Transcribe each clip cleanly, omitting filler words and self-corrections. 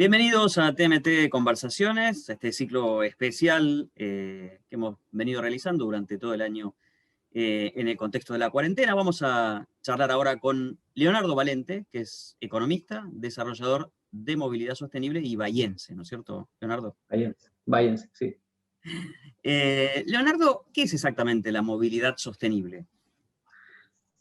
Bienvenidos a TMT Conversaciones, este ciclo especial que hemos venido realizando durante todo el año en el contexto de la cuarentena. Vamos a charlar ahora con Leonardo Valente, que es economista, desarrollador de movilidad sostenible y bahiense, ¿no es cierto, Leonardo? Bahiense, sí. Leonardo, ¿qué es exactamente la movilidad sostenible?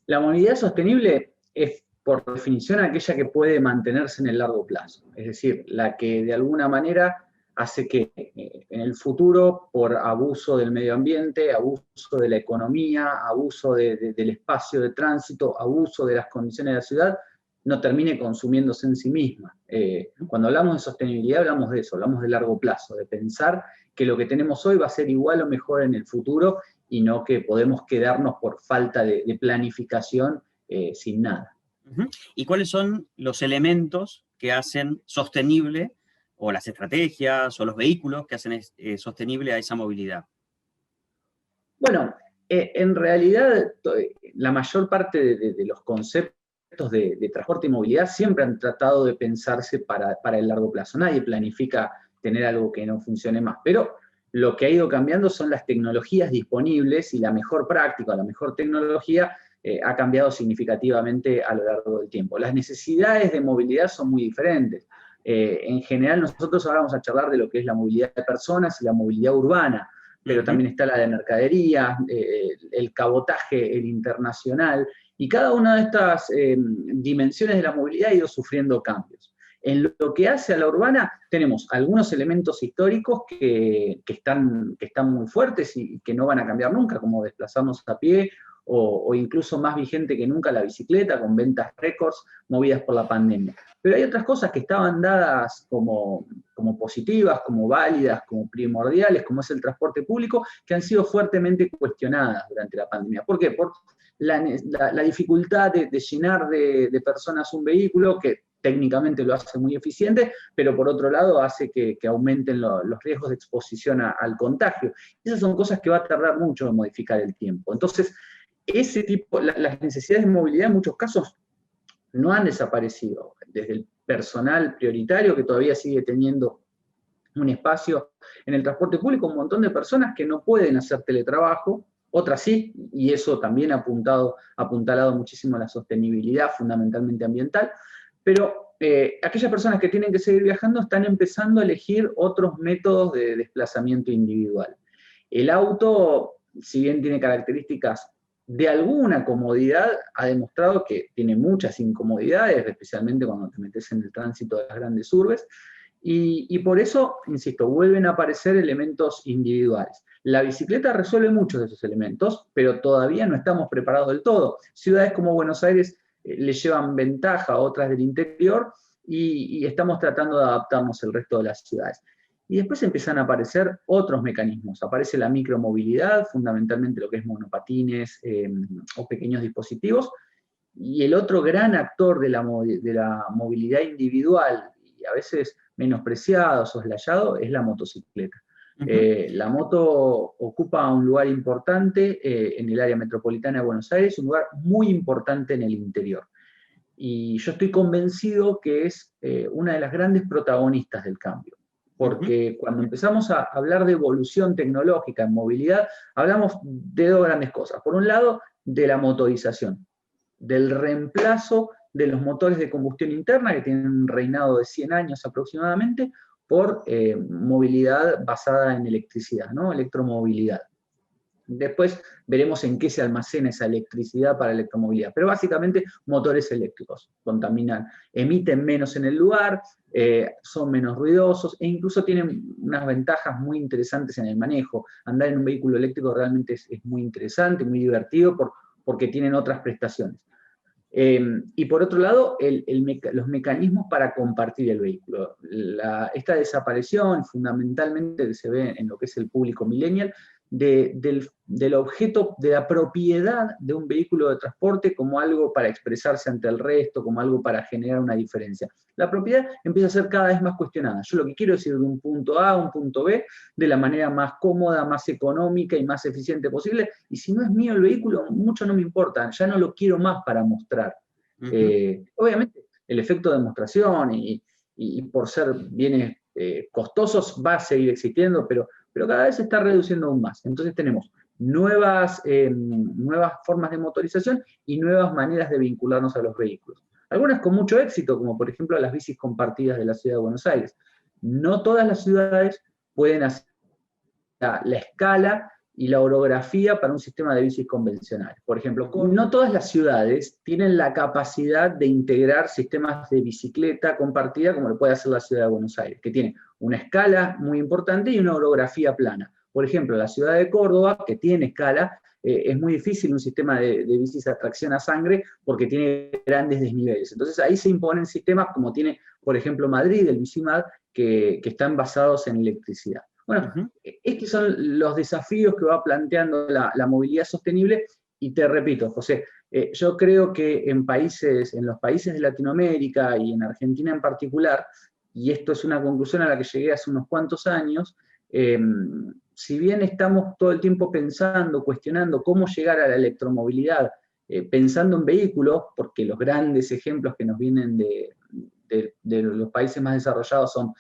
La movilidad sostenible es, por definición, aquella que puede mantenerse en el largo plazo. Es decir, la que de alguna manera hace que en el futuro, por abuso del medio ambiente, abuso de la economía, abuso del espacio de tránsito, abuso de las condiciones de la ciudad, no termine consumiéndose en sí misma. Cuando hablamos de sostenibilidad, hablamos de eso, hablamos de largo plazo, de pensar que lo que tenemos hoy va a ser igual o mejor en el futuro y no que podemos quedarnos por falta de planificación sin nada. ¿Y cuáles son los elementos que hacen sostenible, o las estrategias, o los vehículos que hacen sostenible a esa movilidad? Bueno, en realidad la mayor parte de los conceptos de transporte y movilidad siempre han tratado de pensarse para el largo plazo. Nadie planifica tener algo que no funcione más, pero lo que ha ido cambiando son las tecnologías disponibles y la mejor práctica, la mejor tecnología ha cambiado significativamente a lo largo del tiempo. Las necesidades de movilidad son muy diferentes. En general nosotros ahora vamos a charlar de lo que es la movilidad de personas y la movilidad urbana, pero también está la de mercadería, el cabotaje, el internacional, y cada una de estas dimensiones de la movilidad ha ido sufriendo cambios. En lo que hace a la urbana, tenemos algunos elementos históricos que están muy fuertes y que no van a cambiar nunca, como desplazarnos a pie, o incluso más vigente que nunca la bicicleta, con ventas récords movidas por la pandemia. Pero hay otras cosas que estaban dadas como positivas, como válidas, como primordiales, como es el transporte público, que han sido fuertemente cuestionadas durante la pandemia. ¿Por qué? Por la dificultad de llenar de personas un vehículo, que técnicamente lo hace muy eficiente, pero por otro lado hace que aumenten los riesgos de exposición al contagio. Esas son cosas que va a tardar mucho en modificar el tiempo. Entonces, ese tipo, las necesidades de movilidad en muchos casos no han desaparecido. Desde el personal prioritario, que todavía sigue teniendo un espacio en el transporte público, un montón de personas que no pueden hacer teletrabajo, otras sí, y eso también ha apuntalado muchísimo la sostenibilidad, fundamentalmente ambiental, pero aquellas personas que tienen que seguir viajando están empezando a elegir otros métodos de desplazamiento individual. El auto, si bien tiene características de alguna comodidad, ha demostrado que tiene muchas incomodidades, especialmente cuando te metes en el tránsito de las grandes urbes, y por eso, insisto, vuelven a aparecer elementos individuales. La bicicleta resuelve muchos de esos elementos, pero todavía no estamos preparados del todo. Ciudades como Buenos Aires le llevan ventaja a otras del interior y estamos tratando de adaptarnos al resto de las ciudades. Y después empiezan a aparecer otros mecanismos. Aparece la micromovilidad, fundamentalmente lo que es monopatines o pequeños dispositivos. Y el otro gran actor de la movilidad individual, y a veces menospreciado, soslayado, es la motocicleta. La moto ocupa un lugar importante en el área metropolitana de Buenos Aires, un lugar muy importante en el interior. Y yo estoy convencido que es una de las grandes protagonistas del cambio. Porque cuando empezamos a hablar de evolución tecnológica en movilidad, hablamos de dos grandes cosas. Por un lado, de la motorización, del reemplazo de los motores de combustión interna, que tienen un reinado de 100 años aproximadamente, por movilidad basada en electricidad, ¿no? Electromovilidad. Después veremos en qué se almacena esa electricidad para electromovilidad. Pero básicamente motores eléctricos contaminan, emiten menos en el lugar, son menos ruidosos e incluso tienen unas ventajas muy interesantes en el manejo. Andar en un vehículo eléctrico realmente es muy interesante, muy divertido porque tienen otras prestaciones. Y por otro lado, los mecanismos para compartir el vehículo. Esta desaparición, fundamentalmente, que se ve en lo que es el público millennial, del objeto, de la propiedad de un vehículo de transporte como algo para expresarse ante el resto, como algo para generar una diferencia. La propiedad empieza a ser cada vez más cuestionada. Yo lo que quiero es ir de un punto A a un punto B de la manera más cómoda, más económica y más eficiente posible, y si no es mío el vehículo, mucho no me importa, ya no lo quiero más para mostrar. Obviamente, el efecto de demostración y y por ser bienes costosos va a seguir existiendo, pero cada vez se está reduciendo aún más. Entonces tenemos nuevas formas de motorización y nuevas maneras de vincularnos a los vehículos. Algunas con mucho éxito, como por ejemplo las bicis compartidas de la ciudad de Buenos Aires. No todas las ciudades pueden hacer la escala y la orografía para un sistema de bicis convencional. Por ejemplo, no todas las ciudades tienen la capacidad de integrar sistemas de bicicleta compartida como lo puede hacer la ciudad de Buenos Aires, que tiene una escala muy importante y una orografía plana. Por ejemplo, la ciudad de Córdoba, que tiene escala, es muy difícil un sistema de bicis a tracción a sangre porque tiene grandes desniveles. Entonces ahí se imponen sistemas como tiene, por ejemplo, Madrid, el Bicimad, que están basados en electricidad. Bueno, estos son los desafíos que va planteando la movilidad sostenible, y te repito, José, yo creo que en los países de Latinoamérica y en Argentina en particular, y esto es una conclusión a la que llegué hace unos cuantos años, si bien estamos todo el tiempo pensando, cuestionando cómo llegar a la electromovilidad, pensando en vehículos, porque los grandes ejemplos que nos vienen de los países más desarrollados son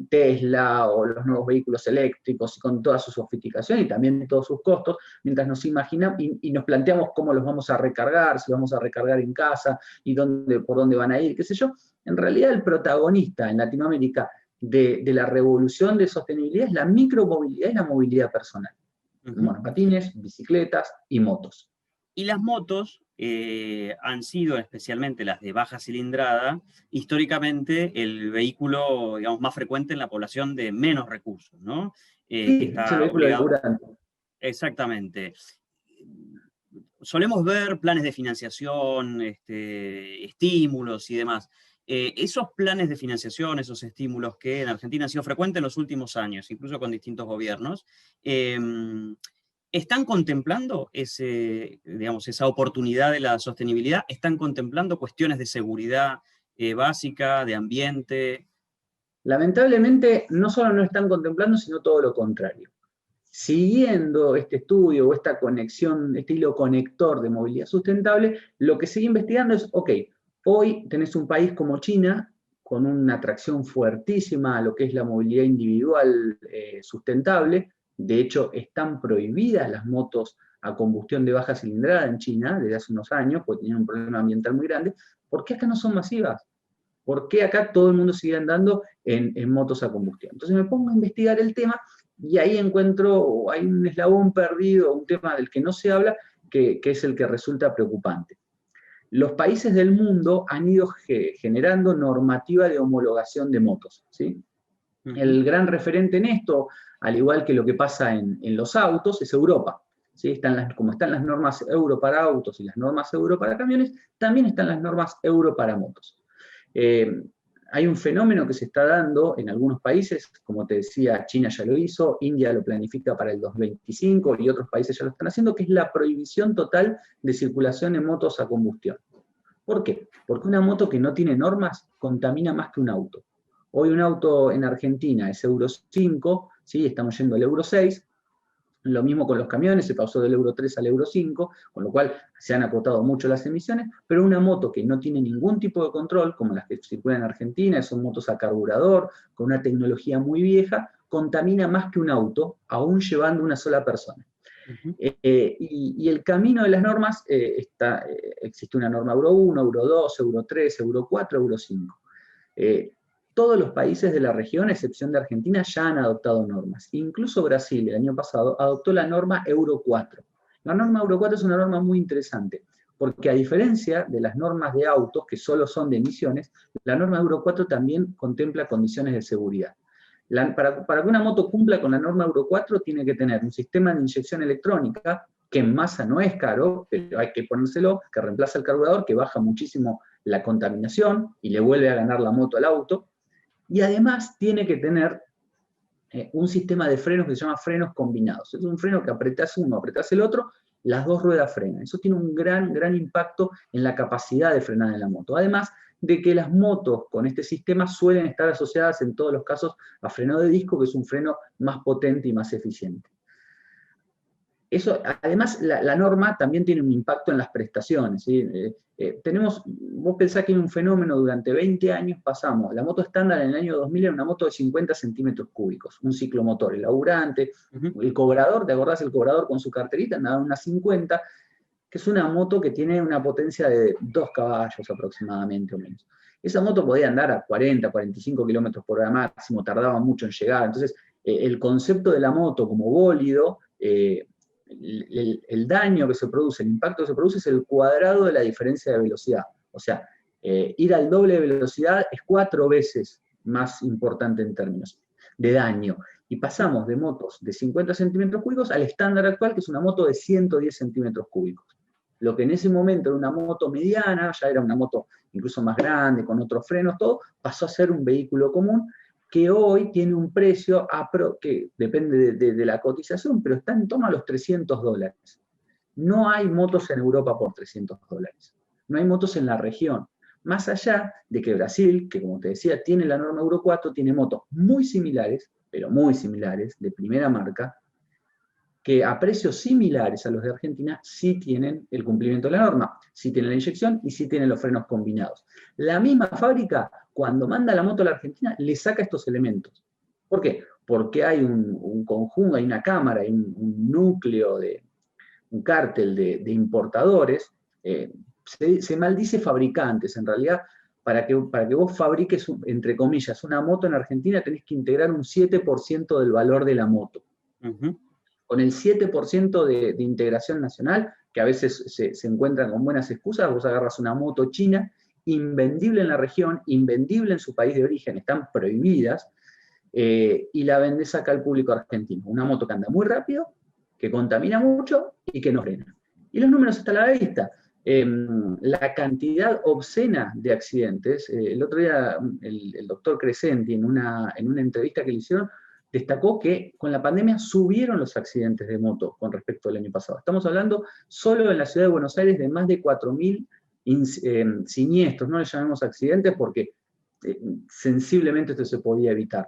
Tesla o los nuevos vehículos eléctricos, y con toda su sofisticación y también todos sus costos, mientras nos imaginamos y nos planteamos cómo los vamos a recargar, si vamos a recargar en casa y por dónde van a ir, qué sé yo. En realidad el protagonista en Latinoamérica de la revolución de sostenibilidad es la micromovilidad y la movilidad personal. Monopatines, bicicletas y motos. Y las motos han sido, especialmente las de baja cilindrada, históricamente el vehículo, digamos, más frecuente en la población de menos recursos, ¿no? Sí, es el vehículo de curante. Exactamente. Solemos ver planes de financiación, estímulos y demás. Esos planes de financiación, esos estímulos que en Argentina han sido frecuentes en los últimos años, incluso con distintos gobiernos, ¿están contemplando esa oportunidad de la sostenibilidad? ¿Están contemplando cuestiones de seguridad básica, de ambiente? Lamentablemente, no solo no están contemplando, sino todo lo contrario. Siguiendo este estudio o esta conexión, este hilo conector de movilidad sustentable, lo que sigue investigando es, ok, hoy tenés un país como China, con una atracción fuertísima a lo que es la movilidad individual sustentable. De hecho, están prohibidas las motos a combustión de baja cilindrada en China desde hace unos años, porque tenían un problema ambiental muy grande. ¿Por qué acá no son masivas? ¿Por qué acá todo el mundo sigue andando en motos a combustión? Entonces me pongo a investigar el tema y ahí encuentro, hay un eslabón perdido, un tema del que no se habla, que es el que resulta preocupante. Los países del mundo han ido generando normativa de homologación de motos, ¿sí? El gran referente en esto, al igual que lo que pasa en los autos, es Europa. ¿Sí? Como están las normas Euro para autos y las normas Euro para camiones, también están las normas Euro para motos. Hay un fenómeno que se está dando en algunos países, como te decía, China ya lo hizo, India lo planifica para el 2025 y otros países ya lo están haciendo, que es la prohibición total de circulación en motos a combustión. ¿Por qué? Porque una moto que no tiene normas contamina más que un auto. Hoy un auto en Argentina es Euro 5, ¿sí? Estamos yendo al Euro 6, lo mismo con los camiones, se pasó del Euro 3 al Euro 5, con lo cual se han acotado mucho las emisiones, pero una moto que no tiene ningún tipo de control, como las que circulan en Argentina, son motos a carburador, con una tecnología muy vieja, contamina más que un auto, aún llevando una sola persona. Y el camino de las normas, existe una norma Euro 1, Euro 2, Euro 3, Euro 4, Euro 5. Todos los países de la región, a excepción de Argentina, ya han adoptado normas. Incluso Brasil, el año pasado, adoptó la norma Euro 4. La norma Euro 4 es una norma muy interesante, porque a diferencia de las normas de autos, que solo son de emisiones, la norma Euro 4 también contempla condiciones de seguridad. Para que una moto cumpla con la norma Euro 4, tiene que tener un sistema de inyección electrónica, que en masa no es caro, pero hay que ponérselo, que reemplaza el carburador, que baja muchísimo la contaminación y le vuelve a ganar la moto al auto. Y además tiene que tener un sistema de frenos que se llama frenos combinados. Es un freno que apretás uno, apretás el otro, las dos ruedas frenan. Eso tiene un gran impacto en la capacidad de frenar de la moto. Además de que las motos con este sistema suelen estar asociadas en todos los casos a freno de disco, que es un freno más potente y más eficiente. Eso, además, la norma también tiene un impacto en las prestaciones, ¿sí? Vos pensás que hay un fenómeno, durante 20 años pasamos, la moto estándar en el año 2000 era una moto de 50 centímetros cúbicos, un ciclomotor, el laburante, el cobrador, ¿te acordás? El cobrador con su carterita andaba en una 50, que es una moto que tiene una potencia de 2 caballos aproximadamente o menos. Esa moto podía andar a 40, 45 kilómetros por hora máximo, tardaba mucho en llegar. Entonces, el concepto de la moto como bólido, el daño que se produce, el impacto que se produce es el cuadrado de la diferencia de velocidad. O sea, ir al doble de velocidad es 4 veces más importante en términos de daño. Y pasamos de motos de 50 centímetros cúbicos al estándar actual, que es una moto de 110 centímetros cúbicos. Lo que en ese momento era una moto mediana, ya era una moto incluso más grande, con otros frenos, todo, pasó a ser un vehículo común que hoy tiene un precio que depende de la cotización, pero está en torno a los $300. No hay motos en Europa por $300. No hay motos en la región. Más allá de que Brasil, que como te decía, tiene la norma Euro 4, tiene motos muy similares, pero muy similares, de primera marca, que a precios similares a los de Argentina sí tienen el cumplimiento de la norma, sí tienen la inyección y sí tienen los frenos combinados. La misma fábrica, cuando manda la moto a la Argentina, le saca estos elementos. ¿Por qué? Porque hay un conjunto, hay una cámara, hay un núcleo, un cártel de importadores, se maldice fabricantes. En realidad, para que vos fabriques, entre comillas, una moto en Argentina, tenés que integrar un 7% del valor de la moto. Con el 7% de integración nacional, que a veces se encuentran con buenas excusas, vos agarras una moto china, invendible en la región, invendible en su país de origen, están prohibidas, y la vendés acá al público argentino. Una moto que anda muy rápido, que contamina mucho y que no frena. Y los números están a la vista. La cantidad obscena de accidentes, el otro día el doctor Crescenti, en una entrevista que le hicieron, destacó que con la pandemia subieron los accidentes de moto con respecto al año pasado. Estamos hablando solo en la ciudad de Buenos Aires de más de 4.000 siniestros, no le llamemos accidentes porque sensiblemente esto se podía evitar.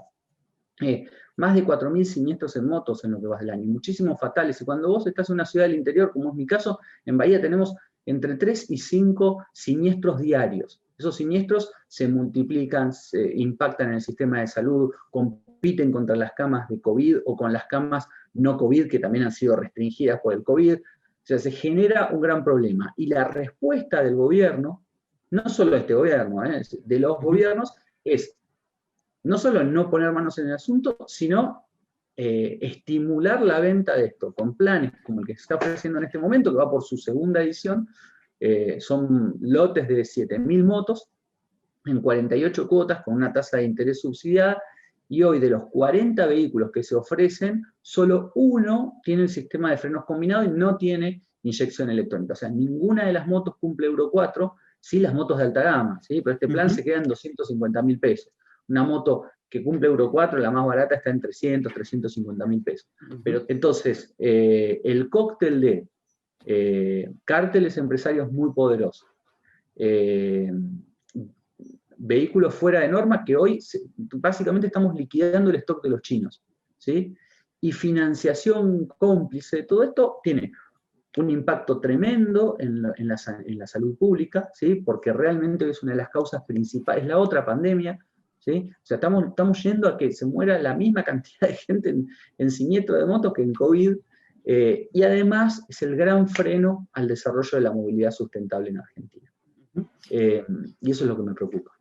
Más de 4.000 siniestros en motos en lo que va del año, muchísimos fatales. Y cuando vos estás en una ciudad del interior, como es mi caso, en Bahía tenemos entre 3 y 5 siniestros diarios. Esos siniestros se multiplican, se impactan en el sistema de salud, compiten contra las camas de COVID o con las camas no COVID, que también han sido restringidas por el COVID. O sea, se genera un gran problema. Y la respuesta del gobierno, no solo de este gobierno, de los gobiernos, es no solo no poner manos en el asunto, sino estimular la venta de esto, con planes como el que se está ofreciendo en este momento, que va por su segunda edición. Son lotes de 7.000 motos en 48 cuotas con una tasa de interés subsidiada, y hoy de los 40 vehículos que se ofrecen, solo uno tiene el sistema de frenos combinado y no tiene inyección electrónica. O sea, ninguna de las motos cumple Euro 4, sí las motos de alta gama, ¿sí? Pero este plan se queda en 250.000 pesos. Una moto que cumple Euro 4, la más barata, está en 300, 350.000 pesos. Pero entonces, el cóctel de cárteles empresarios muy poderosos, vehículos fuera de norma, que hoy básicamente estamos liquidando el stock de los chinos, ¿sí? Y financiación cómplice, todo esto tiene un impacto tremendo en la salud pública, ¿sí? Porque realmente es una de las causas principales, es la otra pandemia, ¿sí? O sea, estamos yendo a que se muera la misma cantidad de gente en siniestro de motos que en COVID, y además es el gran freno al desarrollo de la movilidad sustentable en Argentina. Y eso es lo que me preocupa.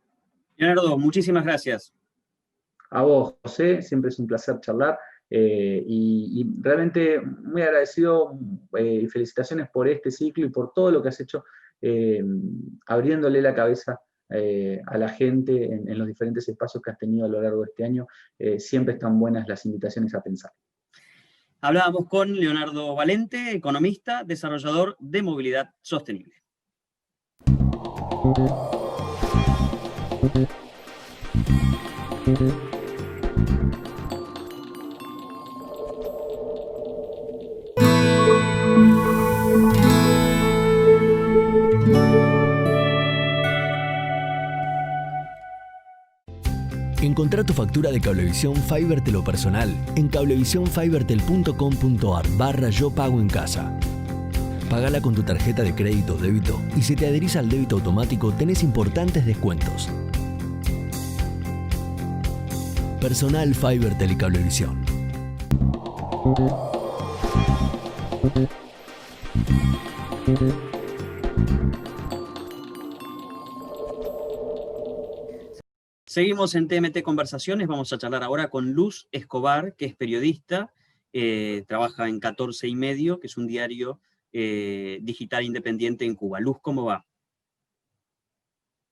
Leonardo, muchísimas gracias. A vos, José, siempre es un placer charlar, y realmente muy agradecido, y felicitaciones por este ciclo y por todo lo que has hecho, abriéndole la cabeza a la gente en los diferentes espacios que has tenido a lo largo de este año. Siempre están buenas las invitaciones a pensar. Hablábamos con Leonardo Valente, economista, desarrollador de movilidad sostenible. En Encontrá tu factura de Cablevisión Fibertel o personal en cablevisionfibertel.com.ar/yo pago en casa. Pagala con tu tarjeta de crédito o débito y si te adherís al débito automático tenés importantes descuentos. Personal Fibertel y Cablevisión. Seguimos en TMT Conversaciones, vamos a charlar ahora con Luz Escobar, que es periodista, trabaja en 14 y medio, que es un diario digital independiente en Cuba. Luz, ¿cómo va?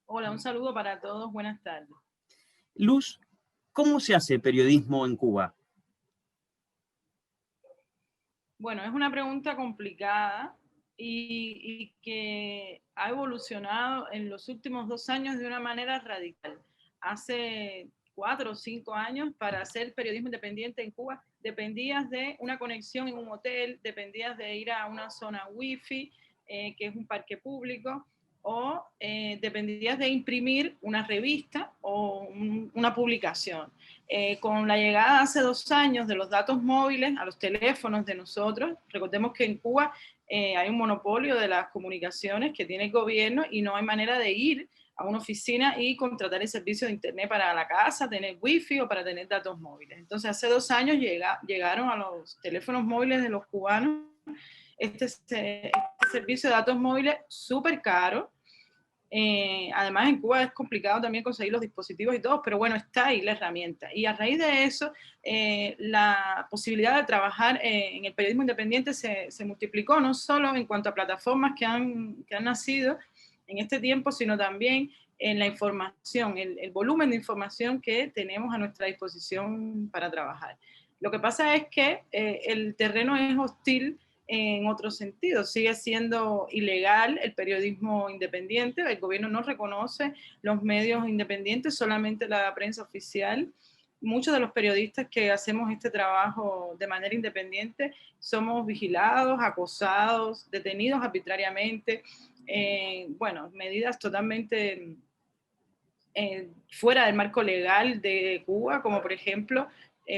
Hola, un saludo para todos, buenas tardes. Luz, ¿cómo se hace periodismo en Cuba? Bueno, es una pregunta complicada y que ha evolucionado en los últimos 2 años de una manera radical. Hace 4 o 5 años, para hacer periodismo independiente en Cuba, dependías de una conexión en un hotel, dependías de ir a una zona wifi, que es un parque público, o dependías de imprimir una revista o una publicación. Con la llegada hace 2 años de los datos móviles a los teléfonos de nosotros, recordemos que en Cuba hay un monopolio de las comunicaciones que tiene el gobierno y no hay manera de ir a una oficina y contratar el servicio de internet para la casa, tener wifi o para tener datos móviles. Entonces hace 2 años llegaron a los teléfonos móviles de los cubanos este servicio de datos móviles súper caro. Además en Cuba es complicado también conseguir los dispositivos y todo, pero bueno, está ahí la herramienta. Y a raíz de eso, la posibilidad de trabajar en el periodismo independiente se multiplicó, no solo en cuanto a plataformas que han nacido en este tiempo, sino también en la información, el volumen de información que tenemos a nuestra disposición para trabajar. Lo que pasa es que el terreno es hostil en otro sentido. Sigue siendo ilegal el periodismo independiente, el gobierno no reconoce los medios independientes, solamente la prensa oficial. Muchos de los periodistas que hacemos este trabajo de manera independiente somos vigilados, acosados, detenidos arbitrariamente, bueno, medidas totalmente fuera del marco legal de Cuba, como por ejemplo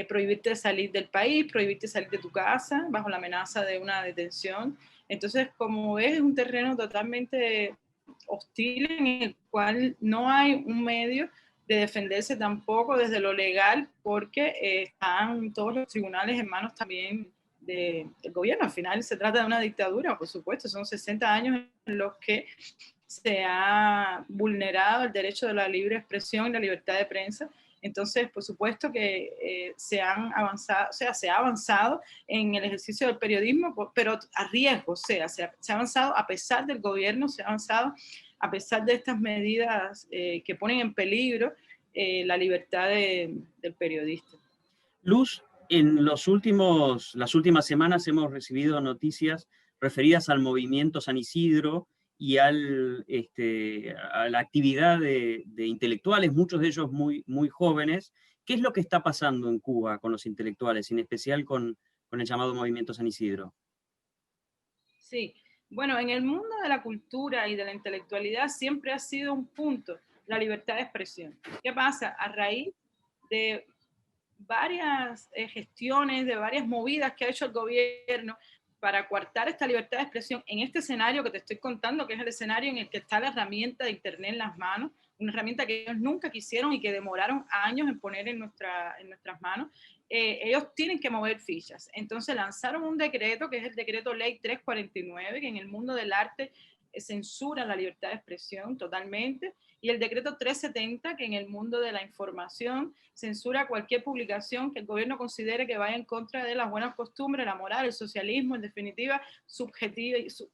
prohibirte salir del país, prohibirte salir de tu casa bajo la amenaza de una detención. Entonces, como ves, es un terreno totalmente hostil en el cual no hay un medio de defenderse tampoco desde lo legal, porque están todos los tribunales en manos también del gobierno. Al final se trata de una dictadura, por supuesto, son 60 años en los que se ha vulnerado el derecho de la libre expresión y la libertad de prensa. Entonces, por supuesto que se ha avanzado en el ejercicio del periodismo, pero a riesgo, se ha avanzado a pesar del gobierno, se ha avanzado a pesar de estas medidas que ponen en peligro la libertad del periodista. Luz, en las últimas semanas hemos recibido noticias referidas al movimiento San Isidro y a la actividad de intelectuales, muchos de ellos muy, muy jóvenes. ¿Qué es lo que está pasando en Cuba con los intelectuales, en especial con el llamado movimiento San Isidro? Sí, bueno, en el mundo de la cultura y de la intelectualidad siempre ha sido un punto la libertad de expresión. ¿Qué pasa? A raíz de varias gestiones, de varias movidas que ha hecho el gobierno para coartar esta libertad de expresión en este escenario que te estoy contando, que es el escenario en el que está la herramienta de Internet en las manos, una herramienta que ellos nunca quisieron y que demoraron años en poner en nuestras manos, ellos tienen que mover fichas. Entonces lanzaron un decreto, que es el decreto ley 349, que en el mundo del arte censura la libertad de expresión totalmente, y el decreto 370, que en el mundo de la información censura cualquier publicación que el gobierno considere que vaya en contra de las buenas costumbres, la moral, el socialismo, en definitiva,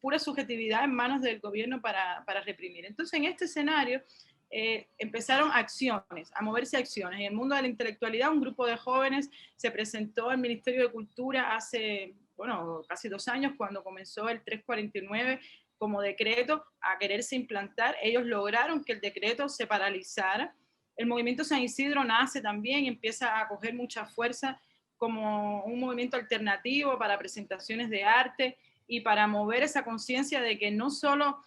pura subjetividad en manos del gobierno para reprimir. Entonces, en este escenario, empezaron acciones, a moverse acciones. En el mundo de la intelectualidad, un grupo de jóvenes se presentó al Ministerio de Cultura hace, bueno, casi 2 años, cuando comenzó el 349, como decreto a quererse implantar. Ellos lograron que el decreto se paralizara. El movimiento San Isidro nace también y empieza a coger mucha fuerza como un movimiento alternativo para presentaciones de arte y para mover esa conciencia de que no solo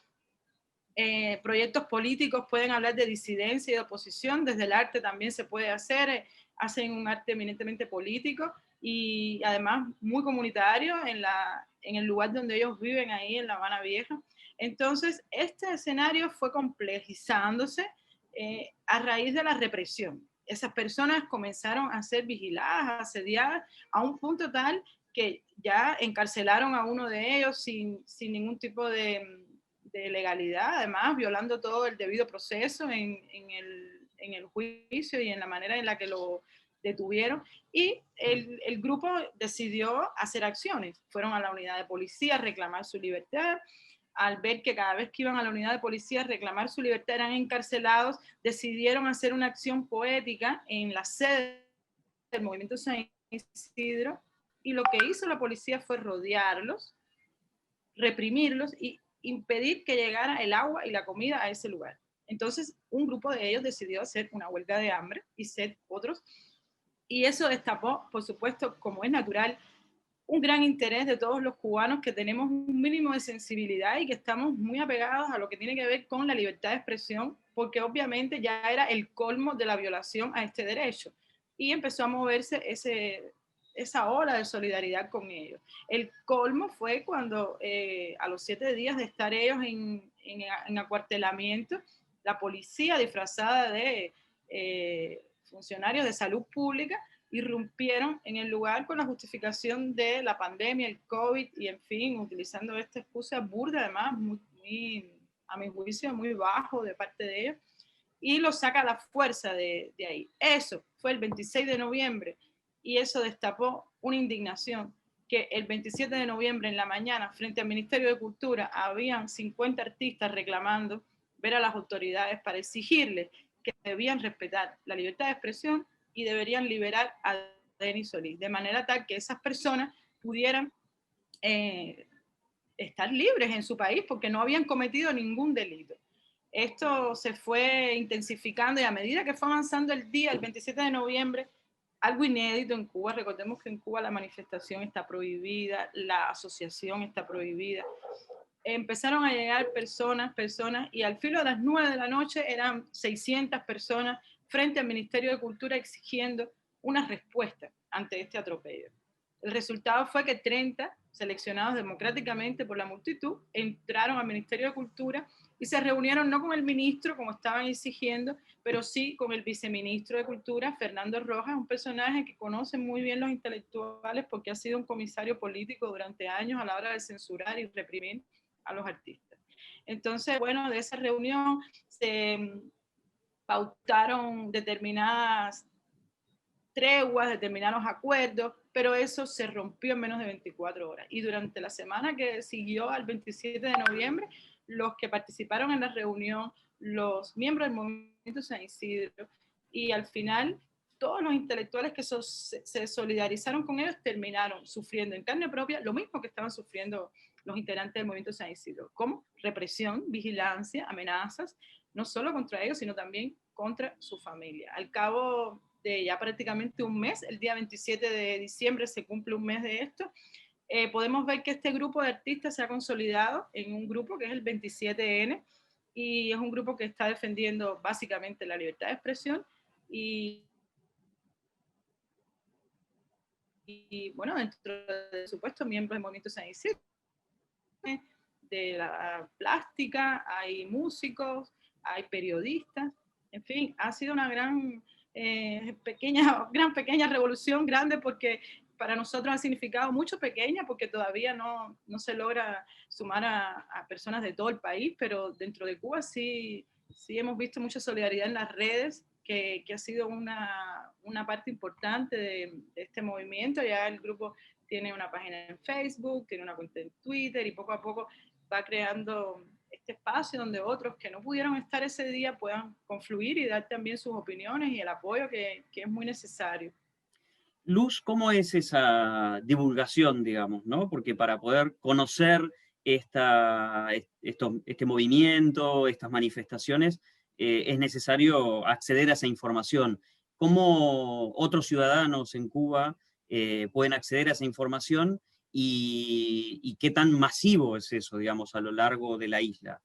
proyectos políticos pueden hablar de disidencia y de oposición, desde el arte también se puede hacer, hacen un arte eminentemente político y además muy comunitario en el lugar donde ellos viven, ahí en La Habana Vieja. Entonces, este escenario fue complejizándose a raíz de la represión. Esas personas comenzaron a ser vigiladas, asediadas, a un punto tal que ya encarcelaron a uno de ellos sin ningún tipo de legalidad, además violando todo el debido proceso en el juicio y en la manera en la que lo detuvieron. Y el grupo decidió hacer acciones. Fueron a la unidad de policía a reclamar su libertad. Al ver que cada vez que iban a la unidad de policía a reclamar su libertad eran encarcelados, decidieron hacer una acción poética en la sede del movimiento San Isidro, y lo que hizo la policía fue rodearlos, reprimirlos y impedir que llegara el agua y la comida a ese lugar. Entonces, un grupo de ellos decidió hacer una huelga de hambre y sed otros, y eso destapó, por supuesto, como es natural, un gran interés de todos los cubanos que tenemos un mínimo de sensibilidad y que estamos muy apegados a lo que tiene que ver con la libertad de expresión, porque obviamente ya era el colmo de la violación a este derecho. Y empezó a moverse esa ola de solidaridad con ellos. El colmo fue cuando a los 7 días de estar ellos en acuartelamiento, la policía disfrazada de funcionarios de salud pública irrumpieron en el lugar con la justificación de la pandemia, el COVID, y en fin, utilizando esta excusa burda, además, muy, a mi juicio, muy bajo de parte de ellos, y lo saca a la fuerza de ahí. Eso fue el 26 de noviembre, y eso destapó una indignación, que el 27 de noviembre en la mañana, frente al Ministerio de Cultura, habían 50 artistas reclamando ver a las autoridades para exigirles que debían respetar la libertad de expresión y deberían liberar a Denis Solís, de manera tal que esas personas pudieran estar libres en su país porque no habían cometido ningún delito. Esto se fue intensificando y a medida que fue avanzando el día, el 27 de noviembre, algo inédito en Cuba, recordemos que en Cuba la manifestación está prohibida, la asociación está prohibida, empezaron a llegar personas, y al filo de las 9 de la noche eran 600 personas frente al Ministerio de Cultura exigiendo una respuesta ante este atropello. El resultado fue que 30 seleccionados democráticamente por la multitud entraron al Ministerio de Cultura y se reunieron no con el ministro como estaban exigiendo, pero sí con el viceministro de Cultura, Fernando Rojas, un personaje que conoce muy bien los intelectuales porque ha sido un comisario político durante años a la hora de censurar y reprimir a los artistas. Entonces, bueno, de esa reunión se pautaron determinadas treguas, determinados acuerdos, pero eso se rompió en menos de 24 horas. Y durante la semana que siguió al 27 de noviembre, los que participaron en la reunión, los miembros del movimiento San Isidro, y al final todos los intelectuales que se solidarizaron con ellos terminaron sufriendo en carne propia lo mismo que estaban sufriendo los integrantes del movimiento San Isidro, como represión, vigilancia, amenazas, no solo contra ellos, sino también contra su familia. Al cabo de ya prácticamente un mes, el día 27 de diciembre se cumple un mes de esto, podemos ver que este grupo de artistas se ha consolidado en un grupo que es el 27N, y es un grupo que está defendiendo básicamente la libertad de expresión y bueno, dentro de supuesto miembros del movimiento San Isidro, de la plástica, hay músicos, hay periodistas, en fin, ha sido una gran pequeña revolución, grande porque para nosotros ha significado mucho pequeña porque todavía no se logra sumar a personas de todo el país, pero dentro de Cuba sí hemos visto mucha solidaridad en las redes, que ha sido una parte importante de este movimiento. Ya el grupo tiene una página en Facebook, tiene una cuenta en Twitter y poco a poco va creando este espacio donde otros que no pudieron estar ese día puedan confluir y dar también sus opiniones y el apoyo que es muy necesario. Luz, ¿cómo es esa divulgación, digamos, ¿no? Porque para poder conocer este movimiento, estas manifestaciones, es necesario acceder a esa información. ¿Cómo otros ciudadanos en Cuba pueden acceder a esa información y qué tan masivo es eso, digamos, a lo largo de la isla?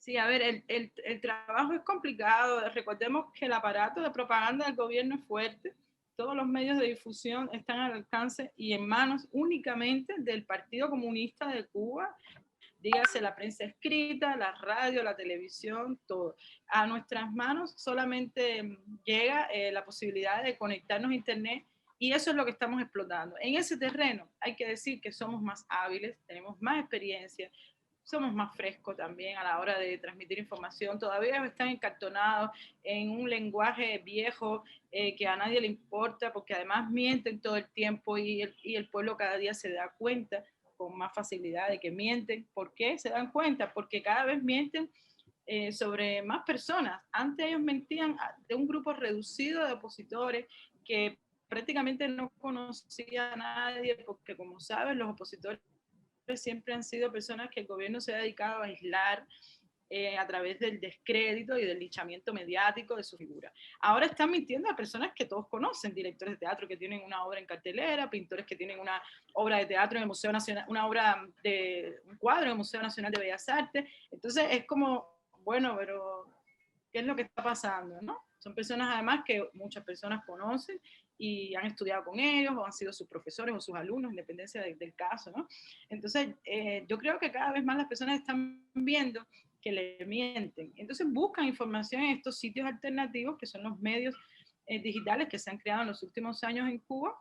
Sí, a ver, el trabajo es complicado. Recordemos que el aparato de propaganda del gobierno es fuerte. Todos los medios de difusión están al alcance y en manos únicamente del Partido Comunista de Cuba, dígase la prensa escrita, la radio, la televisión, todo. A nuestras manos solamente llega la posibilidad de conectarnos a Internet y eso es lo que estamos explotando. En ese terreno hay que decir que somos más hábiles, tenemos más experiencia, somos más frescos también a la hora de transmitir información. Todavía están encartonados en un lenguaje viejo que a nadie le importa, porque además mienten todo el tiempo y el pueblo cada día se da cuenta con más facilidad de que mienten. ¿Por qué se dan cuenta? Porque cada vez mienten sobre más personas. Antes ellos mentían de un grupo reducido de opositores que prácticamente no conocía a nadie, porque como saben, los opositores siempre han sido personas que el gobierno se ha dedicado a aislar a través del descrédito y del linchamiento mediático de su figura. Ahora están mintiendo a personas que todos conocen, directores de teatro que tienen una obra en cartelera, pintores que tienen una obra de teatro en el Museo Nacional, un cuadro en el Museo Nacional de Bellas Artes. Entonces es como, bueno, pero ¿qué es lo que está pasando, no? Son personas además que muchas personas conocen y han estudiado con ellos o han sido sus profesores o sus alumnos, en dependencia del caso, ¿no? Entonces, yo creo que cada vez más las personas están viendo que le mienten. Entonces buscan información en estos sitios alternativos, que son los medios digitales que se han creado en los últimos años en Cuba,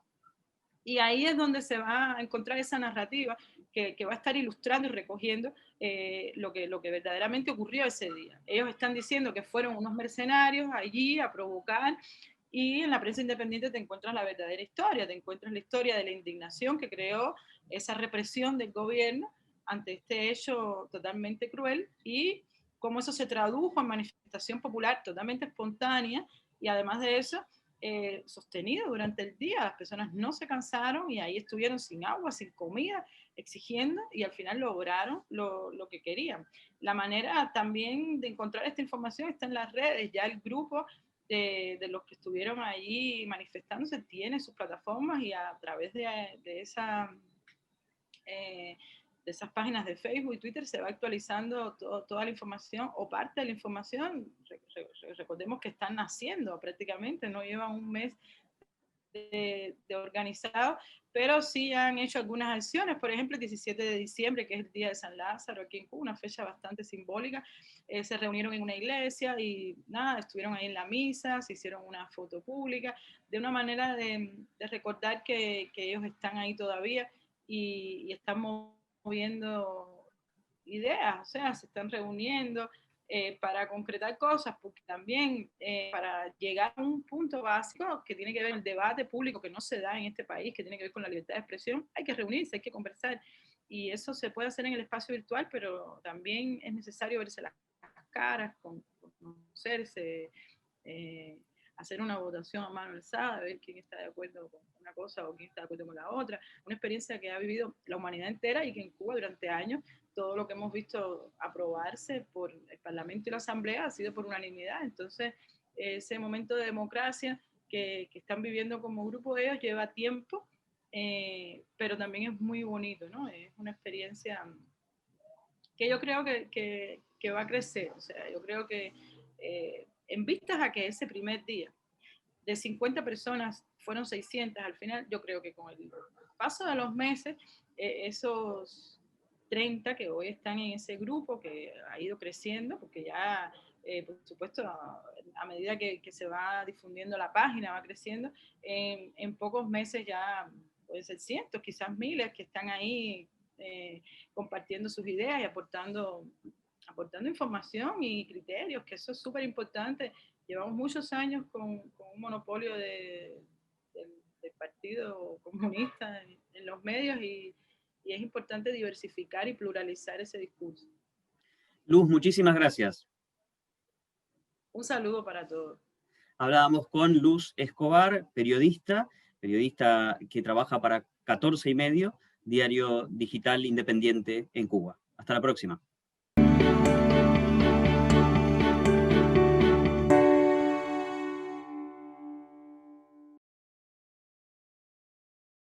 y ahí es donde se va a encontrar esa narrativa que va a estar ilustrando y recogiendo lo que verdaderamente ocurrió ese día. Ellos están diciendo que fueron unos mercenarios allí a provocar, y en la prensa independiente te encuentras la verdadera historia, te encuentras la historia de la indignación que creó esa represión del gobierno ante este hecho totalmente cruel, y cómo eso se tradujo en manifestación popular totalmente espontánea, y además de eso, sostenido durante el día. Las personas no se cansaron y ahí estuvieron sin agua, sin comida, exigiendo, y al final lograron lo que querían. La manera también de encontrar esta información está en las redes. Ya el grupo de los que estuvieron allí manifestándose tiene sus plataformas, y a través de esas páginas de Facebook y Twitter se va actualizando toda la información o parte de la información. Recordemos que están naciendo prácticamente, no llevan un mes de organizado, pero sí han hecho algunas acciones. Por ejemplo, el 17 de diciembre, que es el Día de San Lázaro aquí en Cuba, una fecha bastante simbólica, se reunieron en una iglesia y nada, estuvieron ahí en la misa, se hicieron una foto pública, de una manera de recordar que ellos están ahí todavía y están moviendo ideas, o sea, se están reuniendo para concretar cosas, porque también para llegar a un punto básico que tiene que ver con el debate público que no se da en este país, que tiene que ver con la libertad de expresión, hay que reunirse, hay que conversar, y eso se puede hacer en el espacio virtual, pero también es necesario verse las caras, conocerse, hacer una votación a mano alzada, ver quién está de acuerdo con una cosa o quién está de acuerdo con la otra. Una experiencia que ha vivido la humanidad entera y que en Cuba durante años todo lo que hemos visto aprobarse por el Parlamento y la Asamblea ha sido por unanimidad. Entonces, ese momento de democracia que están viviendo como grupo ellos lleva tiempo, pero también es muy bonito, ¿no? Es una experiencia que yo creo que va a crecer. O sea, yo creo que en vistas a que ese primer día de 50 personas fueron 600 al final, yo creo que con el paso de los meses, esos 30 que hoy están en ese grupo, que ha ido creciendo, porque ya, por supuesto, a medida que se va difundiendo la página, va creciendo, en pocos meses ya pueden ser cientos, quizás miles, que están ahí compartiendo sus ideas y aportando información y criterios, que eso es súper importante. Llevamos muchos años con un monopolio del Partido Comunista en los medios, y es importante diversificar y pluralizar ese discurso. Luz, muchísimas gracias. Un saludo para todos. Hablábamos con Luz Escobar, periodista que trabaja para 14 y medio, diario digital independiente en Cuba. Hasta la próxima.